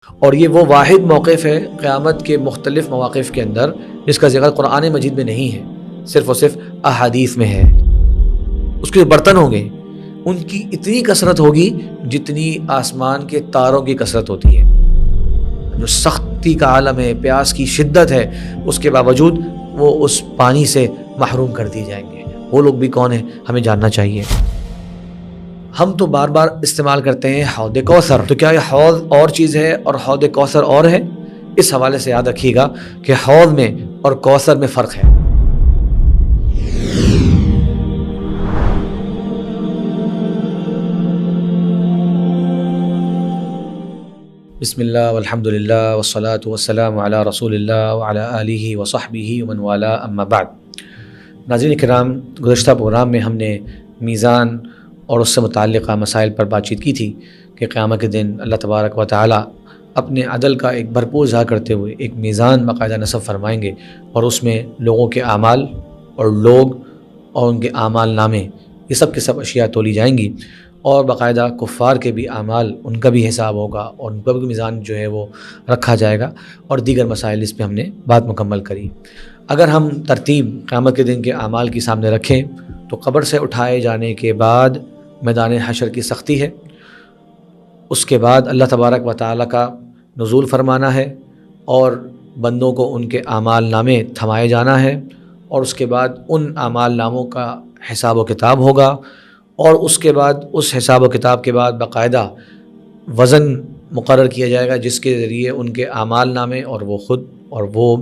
اور یہ وہ واحد موقف ہے قیامت کے مختلف مواقف کے اندر جس کا ذکر قرآن مجید میں نہیں ہے، صرف اور صرف احادیث میں ہے۔ اس کے برتن ہوں گے، ان کی اتنی کثرت ہوگی جتنی آسمان کے تاروں کی کثرت ہوتی ہے۔ جو سختی کا عالم ہے، پیاس کی شدت ہے، اس کے باوجود وہ اس پانی سے محروم کر دی جائیں گے۔ وہ لوگ بھی کون ہیں ہمیں جاننا چاہیے۔ ہم تو بار بار استعمال کرتے ہیں حوض کوثر، تو کیا یہ حوض اور چیز ہے اور حوض کوثر اور ہے؟ اس حوالے سے یاد رکھیے گا کہ حوض میں اور کوثر میں فرق ہے۔ بسم اللہ والحمد للہ والصلاة والسلام علی رسول اللہ وعلی آلہ وصحبہ ومن والا، اما بعد۔ ناظرین کرام، گزشتہ پروگرام میں ہم نے میزان اور اس سے متعلقہ مسائل پر بات چیت کی تھی کہ قیامت کے دن اللہ تبارک و تعالی اپنے عدل کا ایک بھرپور اظہار کرتے ہوئے ایک میزان باقاعدہ نصب فرمائیں گے، اور اس میں لوگوں کے اعمال اور لوگ اور ان کے اعمال نامے، یہ سب کے سب اشیاء تولی جائیں گی، اور باقاعدہ کفار کے بھی اعمال، ان کا بھی حساب ہوگا اور ان کا بھی میزان جو ہے وہ رکھا جائے گا، اور دیگر مسائل اس پہ ہم نے بات مکمل کری۔ اگر ہم ترتیب قیامت کے دن کے اعمال کی سامنے رکھیں تو قبر سے اٹھائے جانے کے بعد میدان حشر کی سختی ہے، اس کے بعد اللہ تبارک و تعالیٰ کا نزول فرمانا ہے اور بندوں کو ان کے اعمال نامے تھمائے جانا ہے، اور اس کے بعد ان اعمال ناموں کا حساب و کتاب ہوگا، اور اس کے بعد اس حساب و کتاب کے بعد باقاعدہ وزن مقرر کیا جائے گا جس کے ذریعے ان کے اعمال نامے اور وہ خود اور وہ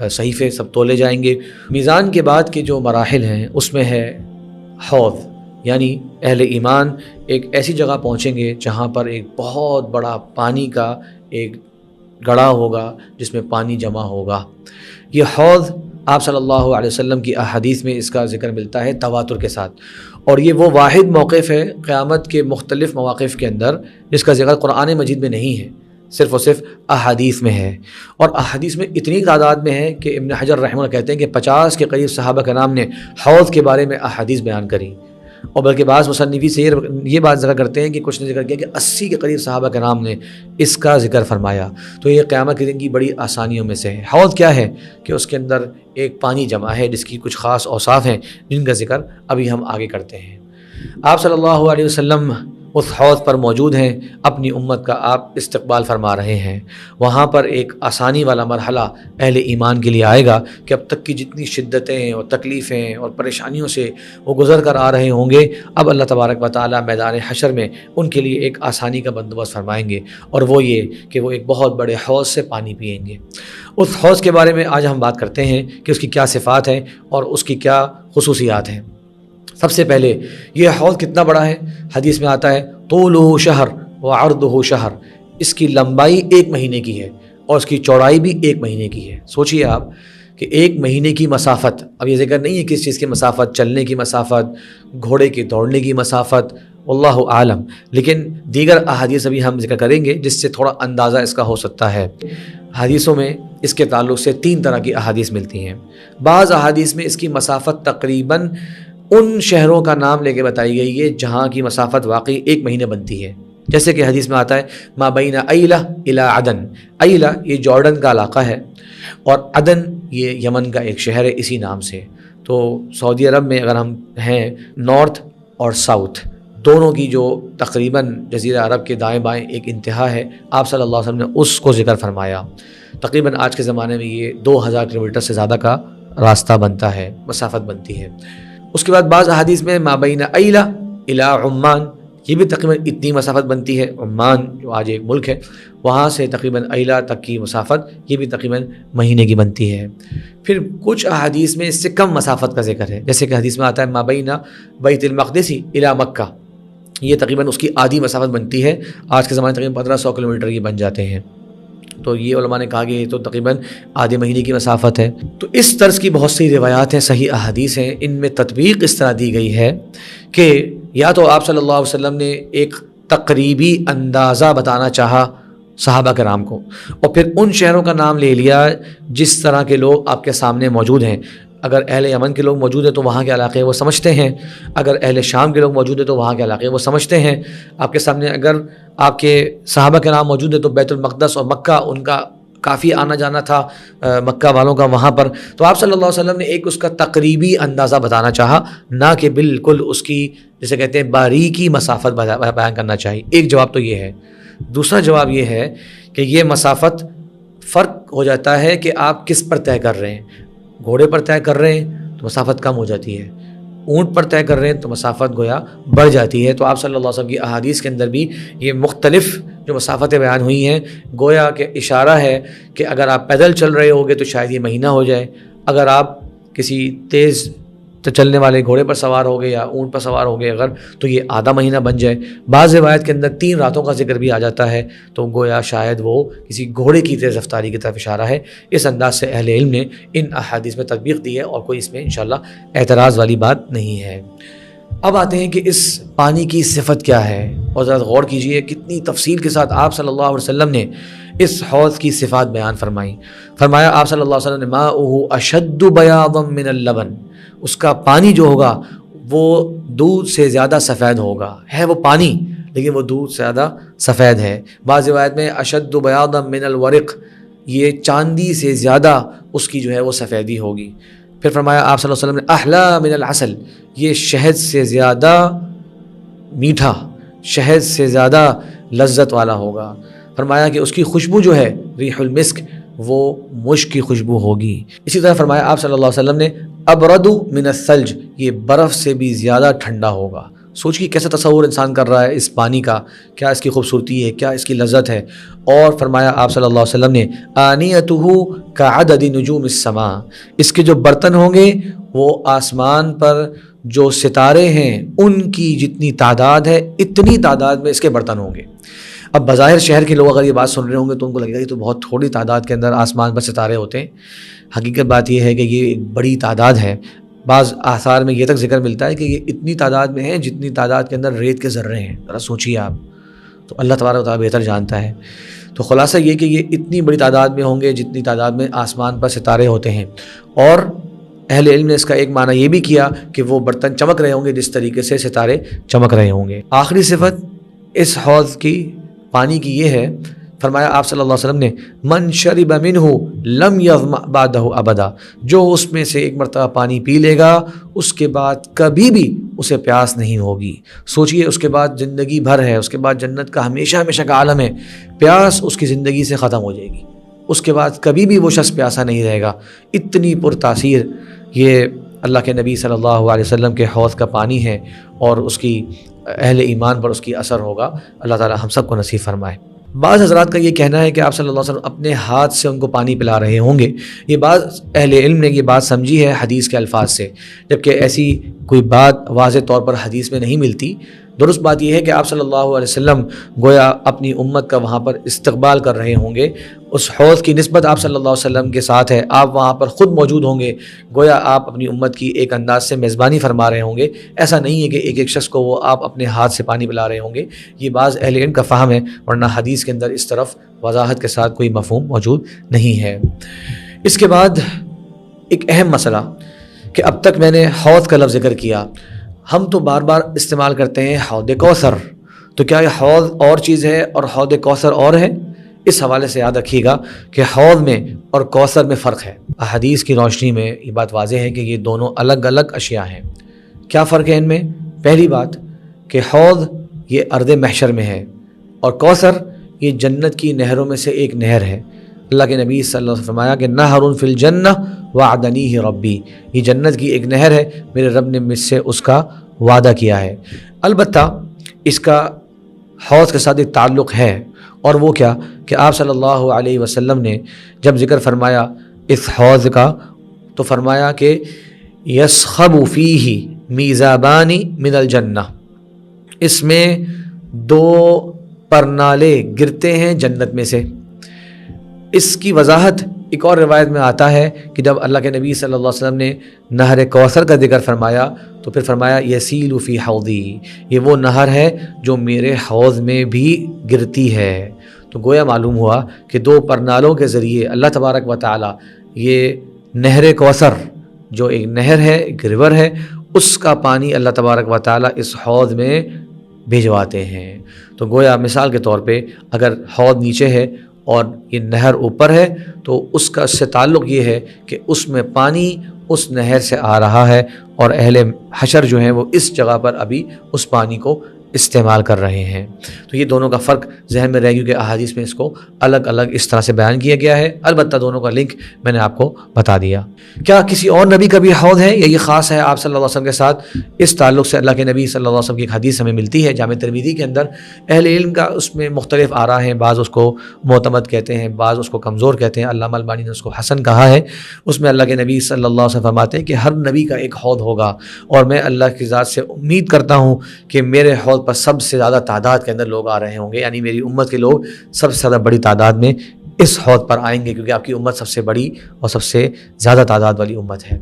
صحیفے سب تولے جائیں گے۔ میزان کے بعد کے جو مراحل ہیں اس میں ہے حوض، یعنی اہل ایمان ایک ایسی جگہ پہنچیں گے جہاں پر ایک بہت بڑا پانی کا ایک گڑھا ہوگا جس میں پانی جمع ہوگا۔ یہ حوض آپ صلی اللہ علیہ وسلم کی احادیث میں اس کا ذکر ملتا ہے تواتر کے ساتھ، اور یہ وہ واحد موقف ہے قیامت کے مختلف مواقف کے اندر جس کا ذکر قرآن مجید میں نہیں ہے، صرف اور صرف احادیث میں ہے، اور احادیث میں اتنی تعداد میں ہے کہ ابن حجر رحمہ اللہ کہتے ہیں کہ 50 کے قریب صحابہ کرام نے حوض کے بارے میں احادیث بیان کری، اور بلکہ بعض مصنفین سے یہ بات ذکر کرتے ہیں کہ کچھ نے ذکر کیا کہ 80 کے قریب صحابہ کرام نے اس کا ذکر فرمایا۔ تو یہ قیامت کے دن کی بڑی آسانیوں میں سے ہے۔ حوض کیا ہے کہ اس کے اندر ایک پانی جمع ہے جس کی کچھ خاص اوصاف ہیں جن کا ذکر ابھی ہم آگے کرتے ہیں۔ آپ صلی اللہ علیہ وسلم اس حوض پر موجود ہیں، اپنی امت کا آپ استقبال فرما رہے ہیں۔ وہاں پر ایک آسانی والا مرحلہ اہل ایمان کے لیے آئے گا کہ اب تک کی جتنی شدتیں اور تکلیفیں اور پریشانیوں سے وہ گزر کر آ رہے ہوں گے، اب اللہ تبارک و تعالیٰ میدان حشر میں ان کے لیے ایک آسانی کا بندوبست فرمائیں گے، اور وہ یہ کہ وہ ایک بہت بڑے حوض سے پانی پئیں گے۔ اس حوض کے بارے میں آج ہم بات کرتے ہیں کہ اس کی کیا صفات ہیں اور اس کی کیا خصوصیات ہیں۔ سب سے پہلے یہ حوض کتنا بڑا ہے؟ حدیث میں آتا ہے طولہ شہر وعرضہ شہر، اس کی لمبائی 1 مہینے کی ہے اور اس کی چوڑائی بھی 1 مہینے کی ہے۔ سوچئے آپ کہ 1 مہینے کی مسافت، اب یہ ذکر نہیں ہے کس چیز کی مسافت، چلنے کی مسافت، گھوڑے کے دوڑنے کی مسافت، واللہ عالم، لیکن دیگر احادیث ابھی ہم ذکر کریں گے جس سے تھوڑا اندازہ اس کا ہو سکتا ہے۔ حدیثوں میں اس کے تعلق سے 3 طرح کی احادیث ملتی ہیں۔ بعض احادیث میں اس کی مسافت تقریباً ان شہروں کا نام لے کے بتائی گئی ہے جہاں کی مسافت واقعی 1 مہینے بنتی ہے، جیسے کہ حدیث میں آتا ہے ما بین ایلہ الی عدن، ایلہ یہ جارڈن کا علاقہ ہے اور عدن یہ یمن کا ایک شہر ہے اسی نام سے۔ تو سعودی عرب میں اگر ہم ہیں، نارتھ اور ساؤتھ دونوں کی جو تقریباً جزیرہ عرب کے دائیں بائیں ایک انتہا ہے، آپ صلی اللہ علیہ وسلم نے اس کو ذکر فرمایا۔ تقریباً آج کے زمانے میں یہ 2000 کلومیٹر سے زیادہ کا راستہ بنتا ہے، مسافت بنتی ہے۔ اس کے بعد بعض احادیث میں ما بین ایلہ الی عمان، یہ بھی تقریباً اتنی مسافت بنتی ہے۔ عمان جو آج ایک ملک ہے، وہاں سے تقریباً ایلہ تک کی مسافت یہ بھی تقریباً مہینے کی بنتی ہے۔ پھر کچھ احادیث میں اس سے کم مسافت کا ذکر ہے، جیسے کہ حدیث میں آتا ہے ما بین بیت المقدس الی مکہ، یہ تقریباً اس کی آدھی مسافت بنتی ہے۔ آج کے زمانے تقریباً 1500 کلومیٹر یہ بن جاتے ہیں، تو یہ علماء نے کہا کہ یہ تو تقریباً آدھے مہینے کی مسافت ہے۔ تو اس طرز کی بہت سی روایات ہیں، صحیح احادیث ہیں، ان میں تطبیق اس طرح دی گئی ہے کہ یا تو آپ صلی اللہ علیہ وسلم نے ایک تقریبی اندازہ بتانا چاہا صحابہ کرام کو، اور پھر ان شہروں کا نام لے لیا جس طرح کے لوگ آپ کے سامنے موجود ہیں۔ اگر اہل یمن کے لوگ موجود ہیں تو وہاں کے علاقے وہ سمجھتے ہیں، اگر اہل شام کے لوگ موجود ہیں تو وہاں کے علاقے وہ سمجھتے ہیں. آپ کے سامنے اگر آپ کے صحابہ کے نام موجود ہیں تو بیت المقدس اور مکہ ان کا کافی آنا جانا تھا مکہ والوں کا وہاں پر. تو آپ صلی اللہ علیہ وسلم نے ایک اس کا تقریبی اندازہ بتانا چاہا، نہ کہ بالکل اس کی جسے کہتے ہیں باریکی مسافت بیان کرنا چاہیے. ایک جواب تو یہ ہے. دوسرا جواب یہ ہے کہ یہ مسافت فرق ہو جاتا ہے کہ آپ کس پر طے کر رہے ہیں. گھوڑے پر طے کر رہے ہیں تو مسافت کم ہو جاتی ہے، اونٹ پر طے کر رہے ہیں تو مسافت گویا بڑھ جاتی ہے. تو آپ صلی اللہ علیہ وسلم کی احادیث کے اندر بھی یہ مختلف جو مسافتیں بیان ہوئی ہیں، گویا کہ اشارہ ہے کہ اگر آپ پیدل چل رہے ہوگے تو شاید یہ مہینہ ہو جائے، اگر آپ کسی تیز چلنے والے گھوڑے پر سوار ہو گئے یا اونٹ پر سوار ہو گئے اگر، تو یہ آدھا مہینہ بن جائے. بعض روایت کے اندر 3 راتوں کا ذکر بھی آ جاتا ہے، تو گویا شاید وہ کسی گھوڑے کی تیز رفتاری کی طرف اشارہ ہے. اس انداز سے اہل علم نے ان احادیث میں تطبیق دی ہے اور کوئی اس میں انشاءاللہ اعتراض والی بات نہیں ہے. اب آتے ہیں کہ اس پانی کی صفت کیا ہے، اور ذرا غور کیجئے کتنی تفصیل کے ساتھ آپ صلی اللہ علیہ وسلم نے اس حوض کی صفات بیان فرمائی. فرمایا آپ صلی اللہ علیہ وسلم نے ماؤہ اشد بیاضا من اللبن، اس کا پانی جو ہوگا وہ دودھ سے زیادہ سفید ہوگا. ہے وہ پانی لیکن وہ دودھ سے زیادہ سفید ہے. بعض روایت میں اشد بیاضا من الورق، یہ چاندی سے زیادہ اس کی جو ہے وہ سفیدی ہوگی. پھر فرمایا آپ صلی اللہ علیہ وسلم نے احلا من العسل، یہ شہد سے زیادہ میٹھا، شہد سے زیادہ لذت والا ہوگا. فرمایا کہ اس کی خوشبو جو ہے ریح المسک، وہ مشک کی خوشبو ہوگی. اسی طرح فرمایا آپ صلی اللہ علیہ وسلم نے ابرد من الثلج، یہ برف سے بھی زیادہ ٹھنڈا ہوگا. سوچیے کیسا تصور انسان کر رہا ہے اس پانی کا، کیا اس کی خوبصورتی ہے، کیا اس کی لذت ہے. اور فرمایا آپ صلی اللہ علیہ وسلم نے آنیتہ کعدد نجوم السماء، اس کے جو برتن ہوں گے وہ آسمان پر جو ستارے ہیں ان کی جتنی تعداد ہے اتنی تعداد میں اس کے برتن ہوں گے. اب بظاہر شہر کے لوگ اگر یہ بات سن رہے ہوں گے تو ان کو لگے گا یہ تو بہت تھوڑی تعداد کے اندر آسمان پر ستارے ہوتے ہیں. حقیقت بات یہ ہے کہ یہ ایک بڑی تعداد ہے. بعض آثار میں یہ تک ذکر ملتا ہے کہ یہ اتنی تعداد میں ہے جتنی تعداد کے اندر ریت کے ذرے ہیں. ذرا سوچیے آپ، تو اللہ تبارک و تعالیٰ بہتر جانتا ہے. تو خلاصہ یہ کہ یہ اتنی بڑی تعداد میں ہوں گے جتنی تعداد میں آسمان پر ستارے ہوتے ہیں. اور اہل علم نے اس کا ایک معنی یہ بھی کیا کہ وہ برتن چمک رہے ہوں گے جس طریقے سے ستارے چمک رہے ہوں گے. آخری صفت اس حوض کی پانی کی یہ ہے، فرمایا آپ صلی اللہ علیہ وسلم نے من شرب منہ لم یظمأ بعدہ ابدا، جو اس میں سے ایک مرتبہ پانی پی لے گا اس کے بعد کبھی بھی اسے پیاس نہیں ہوگی. سوچئے اس کے بعد زندگی بھر ہے، اس کے بعد جنت کا ہمیشہ ہمیشہ کا عالم ہے، پیاس اس کی زندگی سے ختم ہو جائے گی، اس کے بعد کبھی بھی وہ شخص پیاسا نہیں رہے گا. اتنی پرتاثیر یہ اللہ کے نبی صلی اللہ علیہ وسلم کے حوض کا پانی ہے، اور اس کی اہل ایمان پر اس کی اثر ہوگا. اللہ تعالی ہم سب کو نصیب فرمائے. بعض حضرات کا یہ کہنا ہے کہ آپ صلی اللہ علیہ وسلم اپنے ہاتھ سے ان کو پانی پلا رہے ہوں گے. یہ بعض اہل علم نے یہ بات سمجھی ہے حدیث کے الفاظ سے، جبکہ ایسی کوئی بات واضح طور پر حدیث میں نہیں ملتی. درست بات یہ ہے کہ آپ صلی اللہ علیہ وسلم گویا اپنی امت کا وہاں پر استقبال کر رہے ہوں گے. اس حوض کی نسبت آپ صلی اللہ علیہ وسلم کے ساتھ ہے، آپ وہاں پر خود موجود ہوں گے، گویا آپ اپنی امت کی ایک انداز سے میزبانی فرما رہے ہوں گے. ایسا نہیں ہے کہ ایک ایک شخص کو وہ آپ اپنے ہاتھ سے پانی پلا رہے ہوں گے. یہ بعض اہل علم کا فہم ہے، ورنہ حدیث کے اندر اس طرف وضاحت کے ساتھ کوئی مفہوم موجود نہیں ہے. اس کے بعد ایک اہم مسئلہ کہ اب تک میں نے حوض کا لفظ ذکر کیا، ہم تو بار بار استعمال کرتے ہیں حوض کوثر، تو کیا یہ حوض اور چیز ہے اور حوض کوثر اور ہے؟ اس حوالے سے یاد رکھیے گا کہ حوض میں اور کوثر میں فرق ہے. احادیث کی روشنی میں یہ بات واضح ہے کہ یہ دونوں الگ الگ اشیاء ہیں. کیا فرق ہے ان میں؟ پہلی بات کہ حوض یہ ارض محشر میں ہے، اور کوثر یہ جنت کی نہروں میں سے ایک نہر ہے. اللہ کے نبی صلی اللہ علیہ وسلم نے فرمایا کہ نہر فی الجنہ وعدنیہ ربی، یہ جنت کی ایک نہر ہے، میرے رب نے مجھ سے اس کا وعدہ کیا ہے. البتہ اس کا حوض کے ساتھ ایک تعلق ہے، اور وہ کیا کہ آپ صلی اللہ علیہ وسلم نے جب ذکر فرمایا اس حوض کا تو فرمایا کہ یسخب فیہ میزابان من الجنہ، اس میں 2 پرنالے گرتے ہیں جنت میں سے. اس کی وضاحت ایک اور روایت میں آتا ہے کہ جب اللہ کے نبی صلی اللہ علیہ وسلم نے نہر کوثر کا ذکر فرمایا تو پھر فرمایا یسیل فی حوضی، یہ وہ نہر ہے جو میرے حوض میں بھی گرتی ہے. تو گویا معلوم ہوا کہ 2 پرنالوں کے ذریعے اللہ تبارک و تعالی یہ نہر کوثر جو ایک نہر ہے، ایک ریور ہے، اس کا پانی اللہ تبارک و تعالیٰ اس حوض میں بھیجواتے ہیں۔ تو گویا مثال کے طور پہ اگر حوض نیچے ہے اور یہ نہر اوپر ہے تو اس کا اس سے تعلق یہ ہے کہ اس میں پانی اس نہر سے آ رہا ہے اور اہل حشر جو ہیں وہ اس جگہ پر ابھی اس پانی کو استعمال کر رہے ہیں۔ تو یہ دونوں کا فرق ذہن میں رہ گیا کہ احادیث میں اس کو الگ الگ اس طرح سے بیان کیا گیا ہے، البتہ دونوں کا لنک میں نے آپ کو بتا دیا۔ کیا کسی اور نبی کا بھی حوض ہے یا یہ خاص ہے آپ صلی اللہ علیہ وسلم کے ساتھ؟ اس تعلق سے اللہ کے نبی صلی اللہ علیہ وسلم کی ایک حدیث ہمیں ملتی ہے جامع ترمذی کے اندر۔ اہل علم کا اس میں مختلف آراء ہیں، بعض اس کو معتمد کہتے ہیں، بعض اس کو کمزور کہتے ہیں، علامہ البانی نے اس کو حسن کہا ہے۔ اس میں اللہ کے نبی صلی اللہ علیہ وسلم فرماتے ہیں کہ ہر نبی کا ایک حوض ہوگا، اور میں اللہ کی ذات سے امید کرتا ہوں کہ میرے حوض پر سب سے زیادہ تعداد کے اندر لوگ آ رہے ہوں گے، یعنی میری امت کے لوگ سب سے زیادہ بڑی تعداد میں اس حوض پر آئیں گے، کیونکہ آپ کی امت سب سے بڑی اور سب سے زیادہ تعداد والی امت ہے۔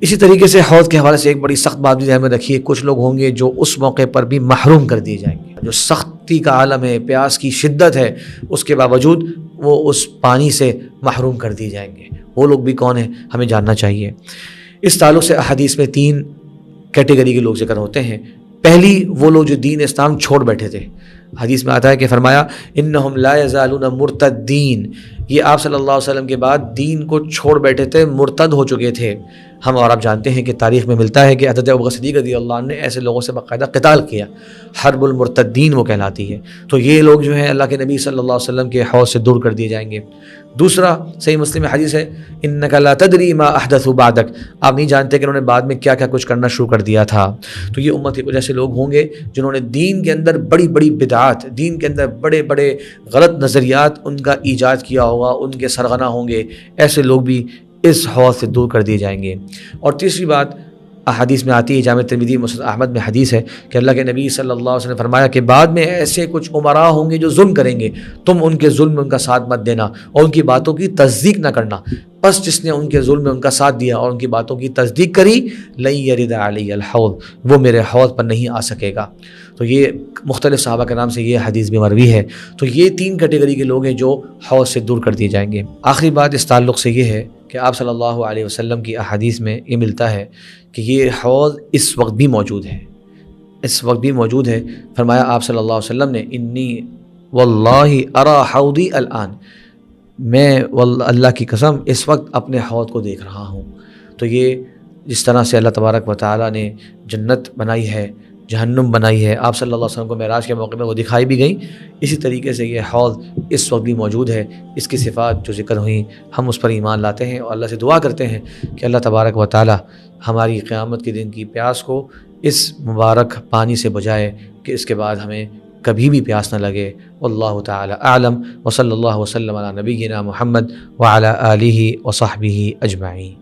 اسی طریقے سے حوض کے حوالے سے ایک بڑی سخت بات بھی ذہن میں رکھیے، کچھ لوگ ہوں گے جو اس موقع پر بھی محروم کر دیے جائیں گے، جو سختی کا عالم ہے، پیاس کی شدت ہے، اس کے باوجود وہ اس پانی سے محروم کر دیے جائیں گے۔ وہ لوگ بھی کون ہیں ہمیں جاننا چاہیے۔ اس تعلق سے احادیث میں 3 کیٹیگری کے لوگ ذکر ہوتے ہیں۔ پہلی وہ لوگ جو دین اسلام چھوڑ بیٹھے تھے، حدیث میں آتا ہے کہ فرمایا انہم لا یزالون مرتدین، یہ آپ صلی اللہ علیہ وسلم کے بعد دین کو چھوڑ بیٹھے تھے، مرتد ہو چکے تھے۔ ہم اور آپ جانتے ہیں کہ تاریخ میں ملتا ہے کہ حضرت ابوبکر صدیق رضی اللہ عنہ نے ایسے لوگوں سے باقاعدہ قتال کیا، حرب المرتدین وہ کہلاتی ہے۔ تو یہ لوگ جو ہیں اللہ کے نبی صلی اللہ علیہ وسلم کے حوض سے دور کر دیے جائیں گے۔ دوسرا صحیح مسلم حدیث ہے انک لا تدری ما احدثوا بعدک، آپ نہیں جانتے کہ انہوں نے بعد میں کیا کیا کچھ کرنا شروع کر دیا تھا۔ تو یہ امت کے کچھ ایسے لوگ ہوں گے جنہوں نے دین کے اندر بڑی بڑی بدعات، دین کے اندر بڑے بڑے غلط نظریات ان کا ایجاد کیا ہوگا، ان کے سرغنہ ہوں گے، ایسے لوگ بھی اس حوض سے دور کر دیے جائیں گے۔ اور تیسری بات احادیث میں آتی ہے، جامع ترمذی مسند احمد میں حدیث ہے کہ اللہ کے نبی صلی اللہ علیہ وسلم نے فرمایا کہ بعد میں ایسے کچھ امراء ہوں گے جو ظلم کریں گے، تم ان کے ظلم میں ان کا ساتھ مت دینا اور ان کی باتوں کی تصدیق نہ کرنا، بس جس نے ان کے ظلم میں ان کا ساتھ دیا اور ان کی باتوں کی تصدیق کری لن یرد علی الحوض، وہ میرے حوض پر نہیں آ سکے گا۔ تو یہ مختلف صحابہ کے نام سے یہ حدیث بھی مروی ہے۔ تو یہ 3 کیٹیگری کے لوگ ہیں جو حوض سے دور کر دیے جائیں گے۔ آخری بات اس تعلق سے یہ ہے کہ آپ صلی اللہ علیہ وسلم کی احادیث میں یہ ملتا ہے کہ یہ حوض اس وقت بھی موجود ہے، اس وقت بھی موجود ہے۔ فرمایا آپ صلی اللہ علیہ وسلم نے انی واللہ ارى حوضی الان، میں اللہ کی قسم اس وقت اپنے حوض کو دیکھ رہا ہوں۔ تو یہ جس طرح سے اللہ تبارک و تعالیٰ نے جنت بنائی ہے، جہنم بنائی ہے، آپ صلی اللہ علیہ وسلم کو معراج کے موقع میں وہ دکھائی بھی گئی، اسی طریقے سے یہ حوض اس وقت بھی موجود ہے۔ اس کی صفات جو ذکر ہوئیں ہم اس پر ایمان لاتے ہیں اور اللہ سے دعا کرتے ہیں کہ اللہ تبارک و تعالیٰ ہماری قیامت کے دن کی پیاس کو اس مبارک پانی سے بجائے کہ اس کے بعد ہمیں کبھی بھی پیاس نہ لگے۔ واللہ تعالی اعلم، وصلی اللہ وسلم علی نبینا محمد وعلی آلہ وصحبہ اجمعین۔